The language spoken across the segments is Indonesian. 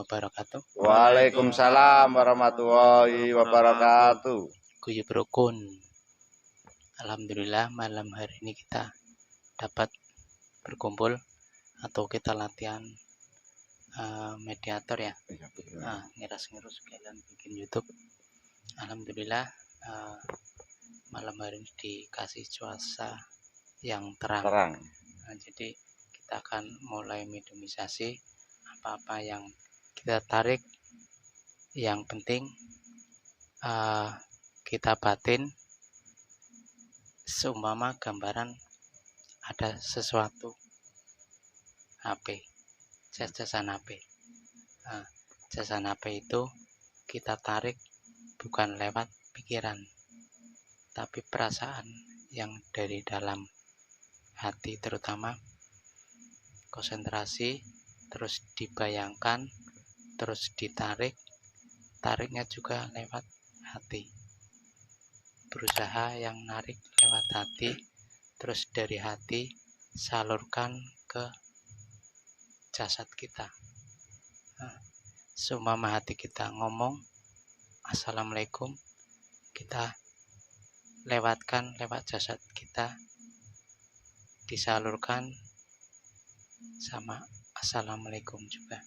wabarakatuh. Waalaikumsalam warahmatullahi wabarakatuh. Guyub Rukun. Alhamdulillah malam hari ini kita dapat berkumpul atau kita latihan mediator ya. Ngiras-ngirus sekalian bikin YouTube. Alhamdulillah malam hari ini dikasih cuaca yang terang. Jadi kita akan mulai mediumisasi. Apa-apa yang kita tarik, yang penting kita batin. Seumpama gambaran ada sesuatu HP, jajan HP. Jajan HP itu kita tarik bukan lewat pikiran, tapi perasaan yang dari dalam hati, terutama konsentrasi, terus dibayangkan, terus ditarik, tariknya juga lewat hati, berusaha yang narik lewat hati, terus dari hati salurkan ke jasad kita. Seumpama hati kita ngomong assalamualaikum, kita lewatkan lewat jasad kita, disalurkan sama assalamualaikum juga.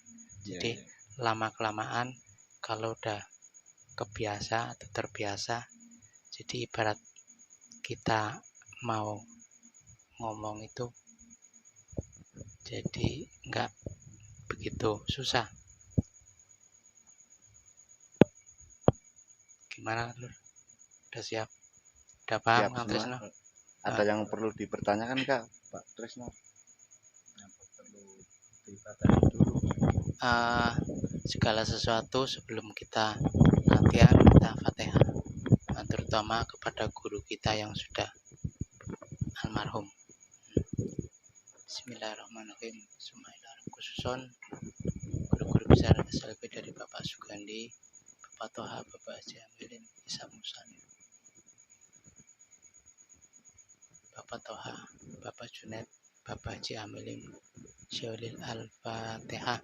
Jadi lama-kelamaan kalau udah kebiasa atau terbiasa, jadi ibarat kita mau ngomong itu jadi nggak begitu susah. Gimana Lur? Udah siap? Udah paham Kang Trisno? Ada yang perlu dipertanyakan Kak Pak Trisno? Segala sesuatu sebelum kita latihan kita Fatihah, terutama kepada guru kita yang sudah almarhum. Bismillahirrahmanirrahim. Bismillahirrahmanirrahim. Khususon guru-guru besar SLB dari Bapak Sugandi, Bapak Toha, Bapak Haji Amilin, Isa Musani, Bapak Toha, Bapak Junet, Bapak Haji Amilin, Syawlil Al-Fatihah.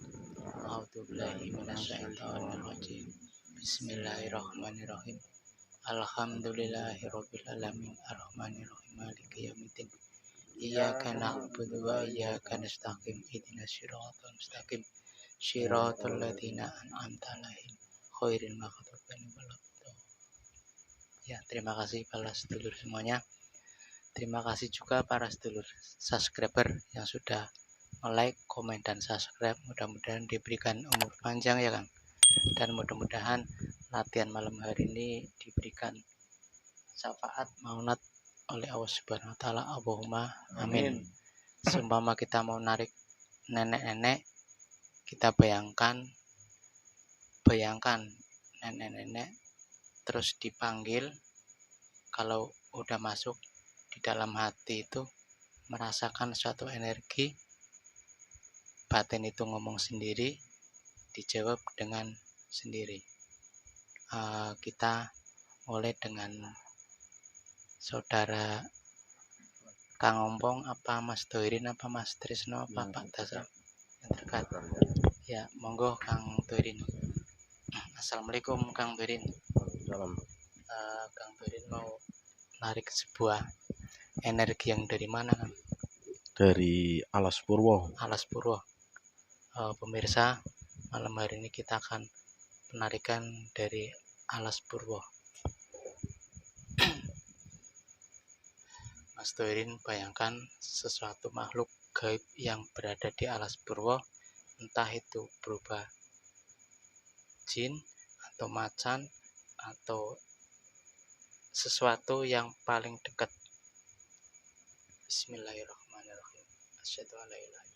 A'udzubillahi minasyaitonirrajim. Bismillahirrahmanirrahim. Alhamdulillahirabbil alamin arrahmanirrahim maliki yaumiddin. Iyyaka na'budu wa iyyaka nasta'in. Ihdinas siratal mustaqim. Shiratal ladzina an'amta 'alaihim ghairil maghdubi 'alaihim waladdallin. Ya, terima kasih para sedulur semuanya. Terima kasih juga para sedulur subscriber yang sudah like, komen, dan subscribe. Mudah-mudahan diberikan umur panjang ya Kang. Dan mudah-mudahan latihan malam hari ini diberikan syafaat maunat oleh Allah Subhanahu wa taala. Allahumma amin. Seumpama kita mau narik nenek-nenek, kita bayangkan nenek-nenek terus dipanggil. Kalau udah masuk di dalam hati itu merasakan suatu energi, batin itu ngomong sendiri, dijawab dengan sendiri. Kita mulai dengan saudara Kang Ompong, apa Mas Doirin, apa Mas Trisno, apa Pak Dasra yang terdekat. Ya, monggo Kang Doirin. Assalamualaikum Kang Doirin. Kang Doirin mau narik sebuah energi yang dari mana Kang? Dari Alas Purwo. Alas Purwo. Pemirsa, malam hari ini kita akan penarikan dari Alas Purwo. Mas Doirin bayangkan sesuatu makhluk gaib yang berada di Alas Purwo, entah itu berupa jin atau macan atau sesuatu yang paling dekat. Bismillahirrahmanirrahim. Asyhadu an la ilaha illallah.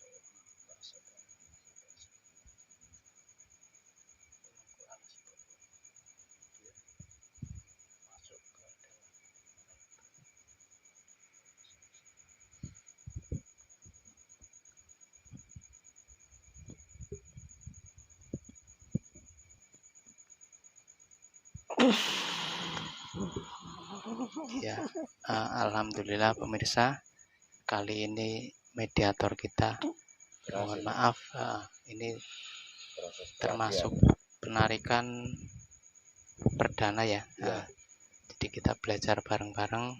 Ya, alhamdulillah pemirsa, kali ini mediator kita, mohon maaf, ini termasuk penarikan perdana ya. Nah, jadi kita belajar bareng-bareng.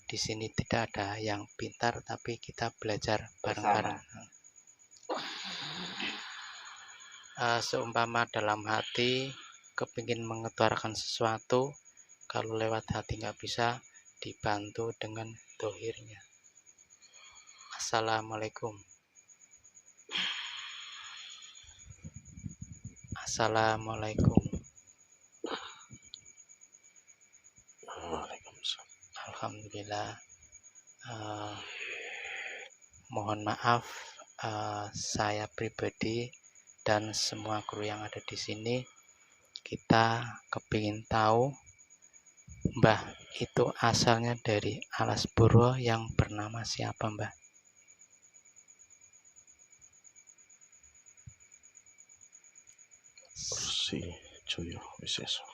Di sini tidak ada yang pintar, tapi kita belajar bareng-bareng. Seumpama dalam hati kepingin mengeluarkan sesuatu, kalau lewat hati nggak bisa, dibantu dengan dohirnya. Assalamualaikum. Assalamualaikum. Waalaikumsalam. Alhamdulillah. Mohon maaf, saya pribadi dan semua kru yang ada di sini, kita kepingin tahu Mbah itu asalnya dari Alas Purwo yang bernama siapa, Mbah? Resi Joyo Wiseso.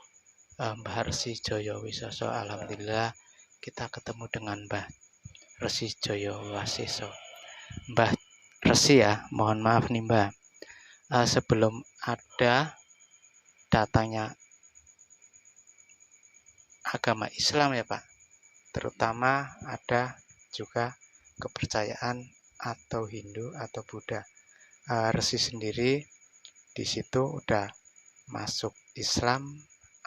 Mbah Resi Joyo Wiseso. Alhamdulillah kita ketemu dengan Mbah Resi Joyo Wiseso. Mbah Resi ya, mohon maaf nih Mbah. Sebelum ada datangnya agama Islam ya Pak, terutama ada juga kepercayaan atau Hindu atau Buddha. Resi sendiri di situ udah masuk Islam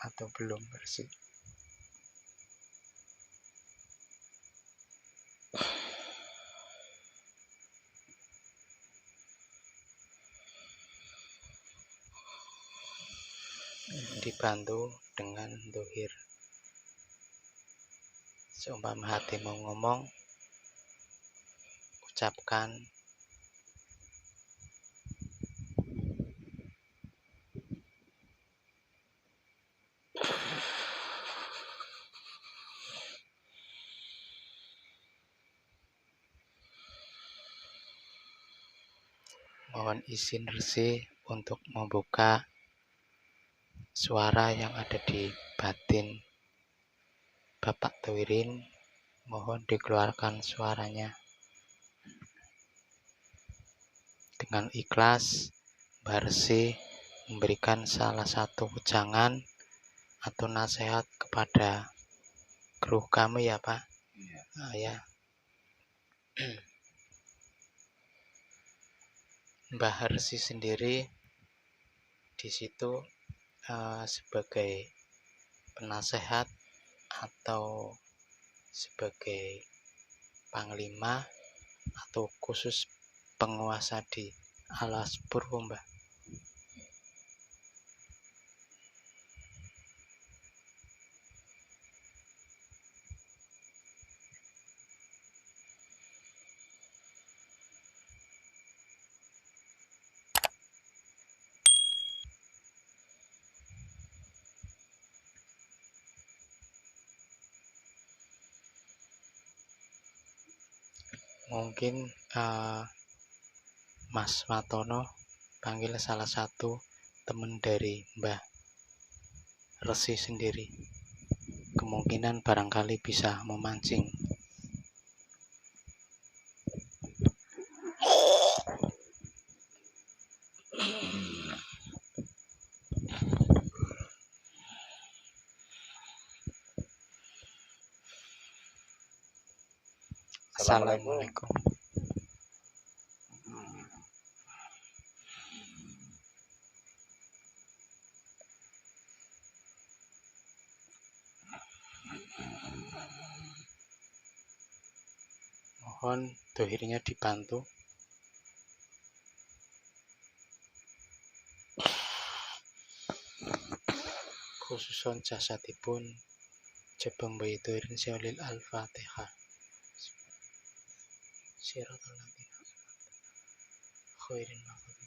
atau belum Resi? Dibantu dengan dohir. Seumpama hati mau ngomong, ucapkan mohon izin Resi untuk membuka suara yang ada di batin Bapak Tuirin. Mohon dikeluarkan suaranya dengan ikhlas. Mbah Resi memberikan salah satu wejangan atau nasihat kepada kru kami ya Pak. Ya. Mbah Resi sendiri di situ sebagai penasehat atau sebagai panglima atau khusus penguasa di Alas Purwo, Mbah? Mungkin Mas Watono panggil salah satu teman dari Mbah Resi sendiri. Kemungkinan barangkali bisa memancing. Assalamualaikum. Mohon dohirnya dibantu. Khususon jasadipun jebang bayi dohirin syolil al-fatihah. Siratal ladzina khairin maghdubi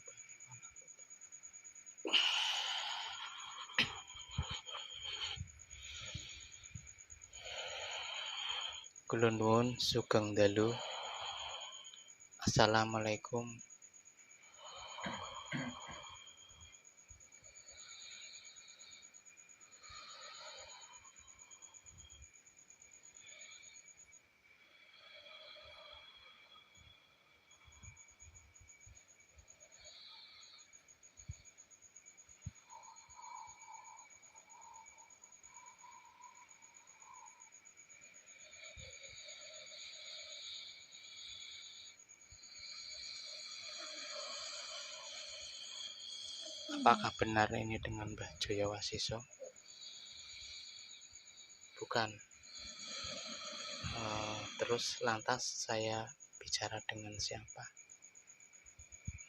Kula nuwun sugeng dalu. Assalamualaikum. Apakah benar ini dengan Mbah Joyo Wasiso? Bukan. Terus lantas saya bicara dengan siapa?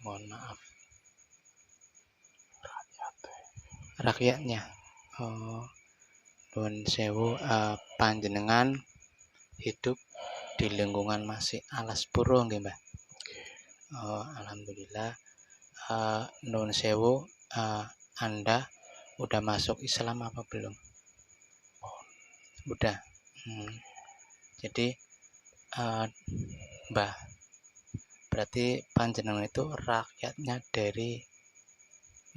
Mohon maaf. Rakyatnya. Nuwun sewu, panjenengan hidup di lingkungan masih Alas Purwo nggih, Mbah? Alhamdulillah. Nuwun sewu, Anda udah masuk Islam apa belum? Udah. Jadi Mbah, berarti panjenengan itu rakyatnya dari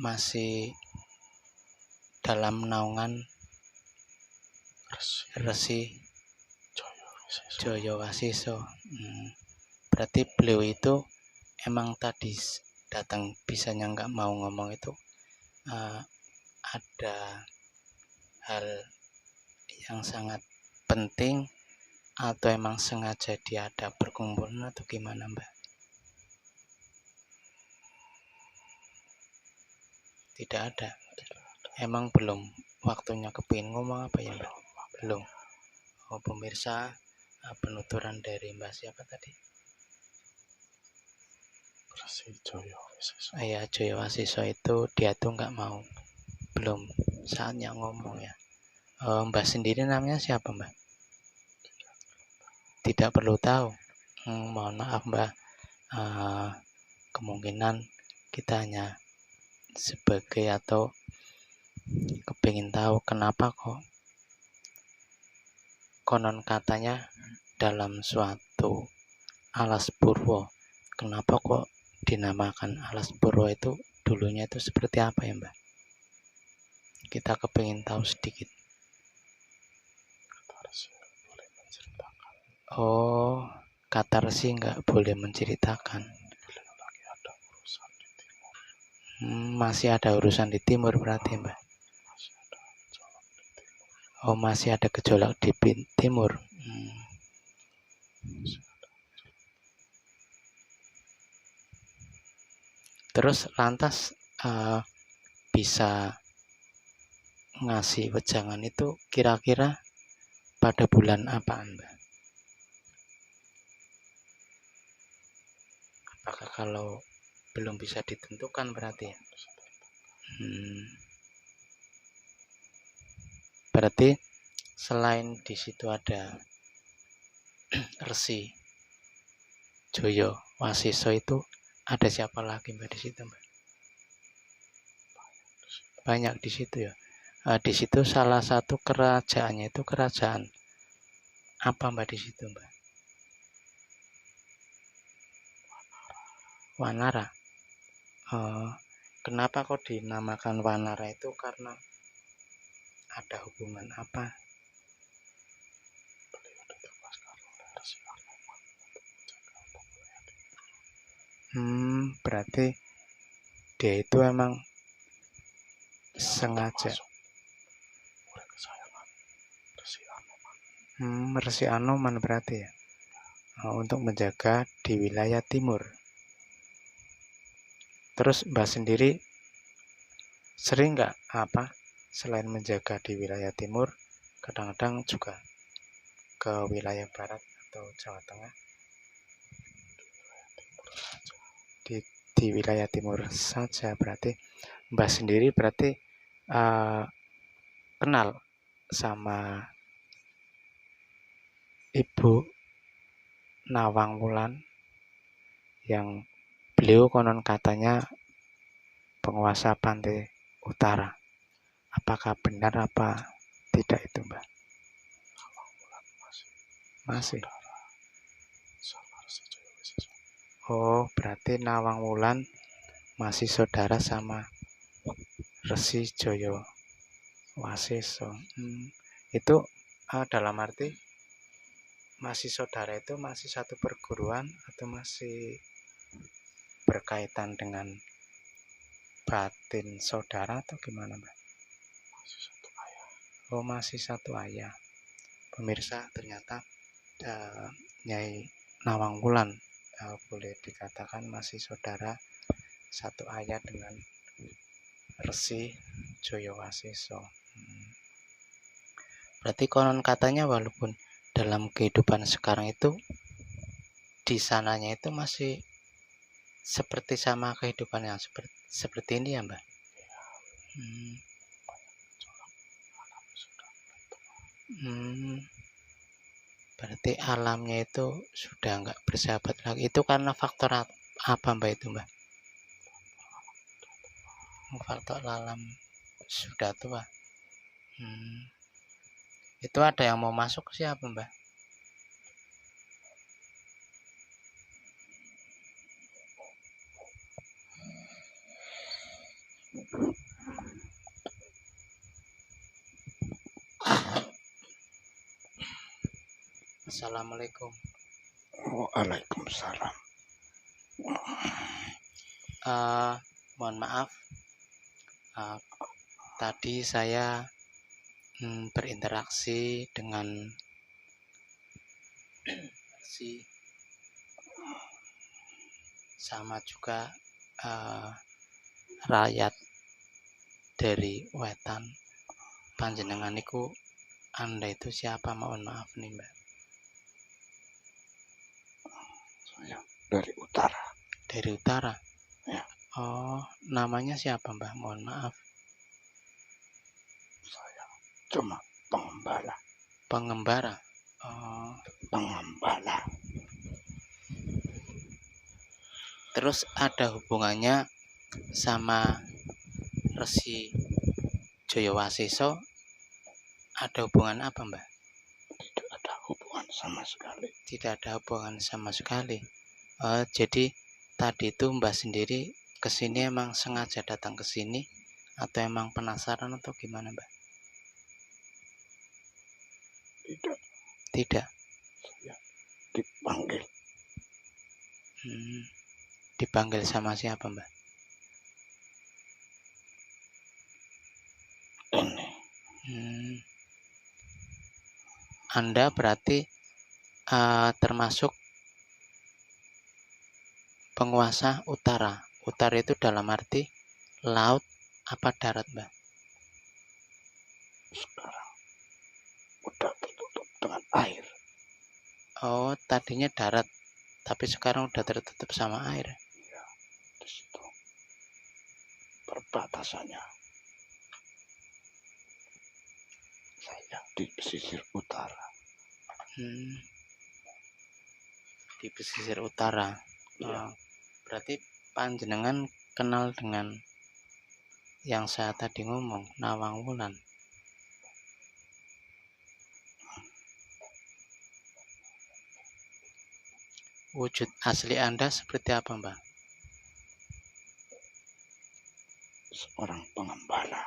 masih dalam naungan Resi Joyo Wasiso. Berarti beliau itu emang tadi datang bisanya nggak mau ngomong itu ada hal yang sangat penting atau emang sengaja dia ada perkumpulan atau gimana, Mbak? Tidak ada. Emang belum waktunya kepingin ngomong apa ya, Mbak? Belum. Pemirsa, penuturan dari Mbak siapa tadi? Joyo Wasiso. Ya, Joyo Wasiso itu dia tuh nggak mau, belum saatnya ngomong ya. Mbak sendiri namanya siapa, Mbak? Tidak perlu tahu. Mohon maaf, Mbak. Kemungkinan kita hanya sebagai atau kepingin tahu kenapa kok konon katanya dalam suatu Alas Purwo, kenapa kok dinamakan Alas Purwo itu dulunya itu seperti apa ya, Mbak? Kita kepingin tahu sedikit. Kata Resi nggak boleh menceritakan. Masih ada urusan di timur berarti, Mbak? Masih ada gejolak di timur. Terus lantas bisa ngasih wejangan itu kira-kira pada bulan apaan, Mbak? Apakah kalau belum bisa ditentukan berarti ya? Berarti selain di situ ada Resi Joyo Wasiso itu ada siapa lagi, Mbak, di situ, Mbak? Banyak di situ ya. Di situ salah satu kerajaannya itu kerajaan apa, Mbak, di situ, Mbak? Wanara. Kenapa kok dinamakan Wanara itu, karena ada hubungan apa? Berarti dia itu emang sengaja. Resi Anoman berarti ya, untuk menjaga di wilayah timur. Terus Mbak sendiri sering nggak selain menjaga di wilayah timur, kadang-kadang juga ke wilayah barat atau Jawa Tengah? Di wilayah timur saja berarti. Mbak sendiri berarti kenal sama Ibu Nawang Wulan yang beliau konon katanya penguasa pantai utara. Apakah benar apa tidak itu, Mbak? Masih. Berarti Nawang Wulan masih saudara sama Resi Joyo Wasiso. Itu dalam arti masih saudara itu masih satu perguruan atau masih berkaitan dengan batin saudara atau gimana, Mbak? Masih satu ayah. Pemirsa, ternyata Nyai Nawang Wulan boleh dikatakan masih saudara satu ayah dengan Resi Joyowasiso. Berarti konon katanya walaupun dalam kehidupan sekarang itu di sananya itu masih seperti sama kehidupan yang seperti ini ya Mbak? Berarti alamnya itu sudah nggak bersahabat lagi. Itu karena faktor apa Mbak itu Mbak? Faktor alam sudah tua. Itu ada yang mau masuk siapa Mbak? Assalamualaikum. Waalaikumsalam. Mohon maaf. Tadi saya berinteraksi dengan sama juga rakyat dari Wetan. Panjenengan niku Anda itu siapa? Mohon maaf nih Mbak. Saya dari utara. Dari utara? Ya. Oh, namanya siapa Mbak? Mohon maaf. Saya cuma pengembala. Pengembara? Oh. Pengembala. Terus ada hubungannya sama Resi Joyowasiso? Ada hubungan apa Mbak? Tidak ada hubungan sama sekali. Tidak ada hubungan sama sekali. Jadi tadi itu Mbak sendiri kesini emang sengaja datang ke sini atau emang penasaran atau gimana Mbak? Tidak. Tidak. Saya dipanggil. Dipanggil sama siapa Mbak? Ini. Anda berarti termasuk penguasa utara. Utara itu dalam arti laut apa darat Mbak? Sekarang udah tertutup dengan air. Oh, tadinya darat, tapi sekarang udah tertutup sama air. Ya, di situ perbatasannya. Saya di pesisir utara. Di pesisir utara. Ya. Berarti panjenengan kenal dengan yang saya tadi ngomong, Nawang Wulan. Wujud asli Anda seperti apa Mbak? Seorang pengembala.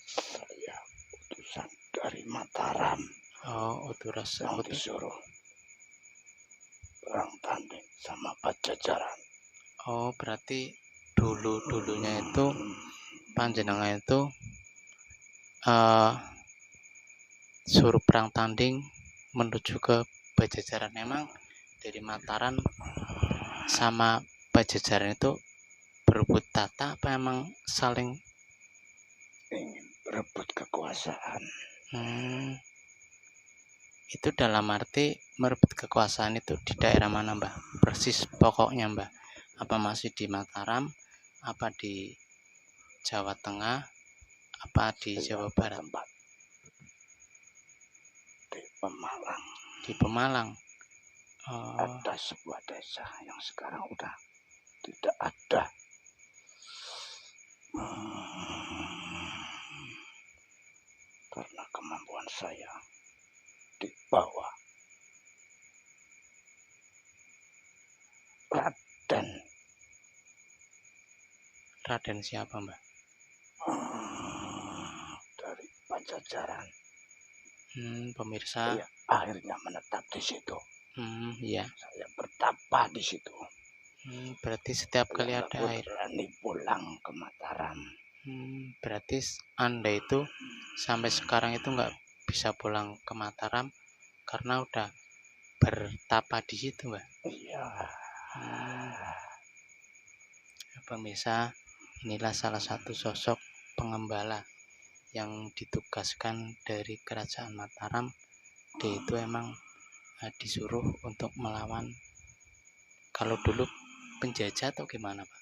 Saya utusan dari Mataram. Oh, utusan. Yang disuruh perang tanding sama Pajajaran. Oh, berarti dulunya itu panjenengan itu suruh perang tanding menuju ke Pajajaran. Memang dari Mataram sama Pajajaran itu berebut tata apa emang saling ingin berebut kekuasaan? Itu dalam arti merebut kekuasaan itu di daerah mana Mbak? Persis pokoknya Mbak. Apa masih di Mataram? Apa di Jawa Tengah? Apa di Jawa Barat? Tempat. Di Pemalang. Di Pemalang. Ada sebuah desa yang sekarang udah tidak ada. Karena kemampuan saya di bawah Raden siapa Mbak? Dari Pajajaran. Pemirsa. Saya akhirnya menetap di situ. Iya. Saya bertapa di situ. Berarti setiap kali ada air. Berani pulang ke Mataram. Berarti Anda itu sampai sekarang itu nggak bisa pulang ke Mataram karena udah bertapa di situ Mbak? Iya. pemirsa, inilah salah satu sosok pengembala yang ditugaskan dari Kerajaan Mataram. Dia itu emang disuruh untuk melawan, kalau dulu penjajah atau gimana Pak?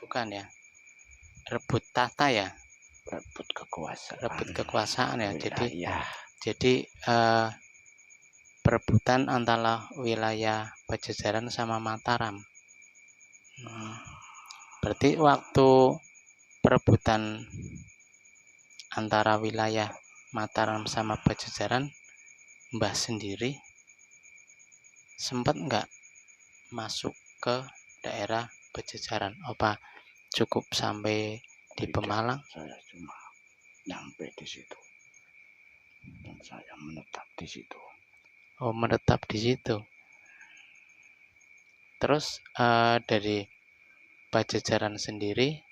Bukan ya, rebut tahta ya, rebut kekuasaan ya. wilayah. Jadi perebutan antara wilayah Pajajaran sama Mataram. Berarti waktu perebutan antara wilayah Mataram sama Pajajaran, Mbah sendiri sempat nggak masuk ke daerah Pajajaran? Apa cukup sampai di Pemalang? Saya cuma nyampe di situ dan saya menetap di situ. Oh, menetap di situ. Terus dari Pajajaran sendiri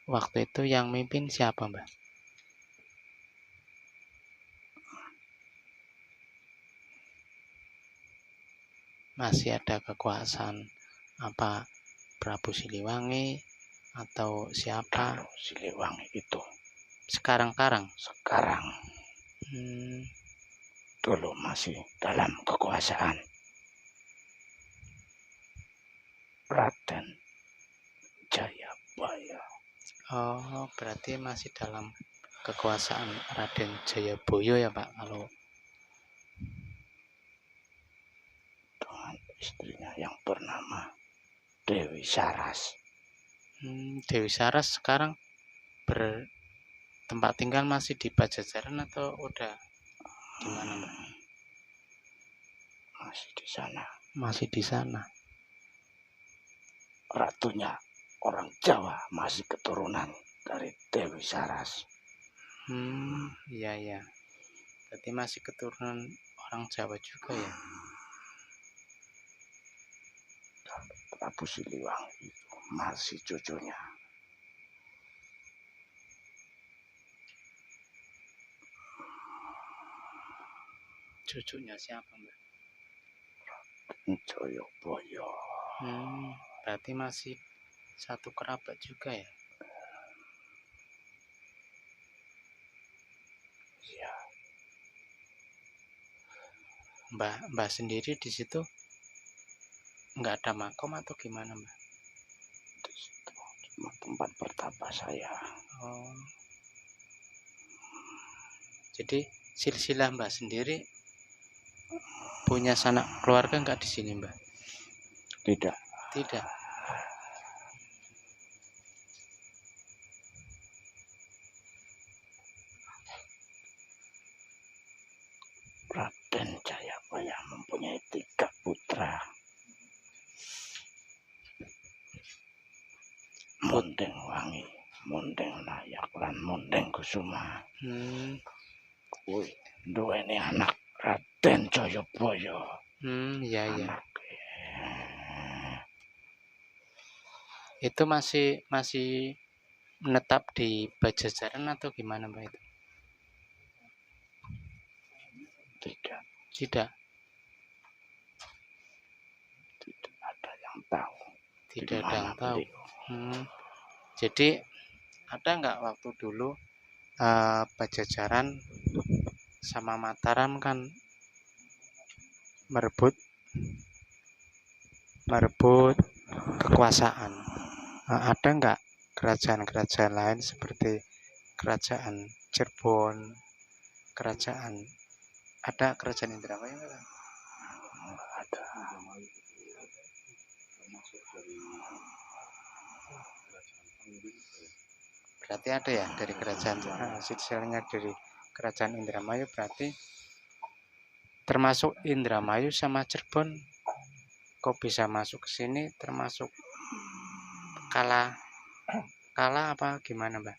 waktu itu yang mimpin siapa Mbak? Masih ada kekuasaan apa Prabu Siliwangi atau siapa? Kalau Siliwangi itu Sekarang dulu masih dalam kekuasaan Raden Jayabaya. Oh, berarti masih dalam kekuasaan Raden Jayabaya ya Pak, kalau dengan istrinya yang bernama Dewi Saras. Dewi Saras sekarang bertempat tinggal masih di Pajajaran atau udah di mana Mbak? Masih di sana. Masih di sana. Ratunya orang Jawa, masih keturunan dari Dewi Saras. Iya. Berarti masih keturunan orang Jawa juga ya? Prabu Siliwangi itu masih cucunya. Cucunya siapa Mbak? Jayabaya. Berarti masih satu kerabat juga ya? Ya. Mbak sendiri di situ nggak ada makom atau gimana Mbak? Di situ cuma tempat bertapa saya. Oh. Jadi silsilah Mbak sendiri punya sanak keluarga nggak di sini Mbak? Tidak. Raden Jayabaya mempunyai 3 putra. Mondeng Wangi, Mondeng Layak, lan Mondeng Kusuma. Kuwi duweni anak Raden Jayabaya. Iya. Itu masih menetap di Pajajaran atau gimana Mbak itu? Tidak ada yang tahu. Tidak ada yang tahu. Jadi ada nggak waktu dulu Pajajaran sama Mataram kan merebut kekuasaan. Ada nggak kerajaan-kerajaan lain seperti kerajaan Cirebon, ada kerajaan Indramayu nggak? Ada. Berarti ada ya dari kerajaan silsilahnya dari kerajaan Indramayu, berarti termasuk Indramayu sama Cirebon kok bisa masuk ke sini, termasuk kalah apa gimana Mbak?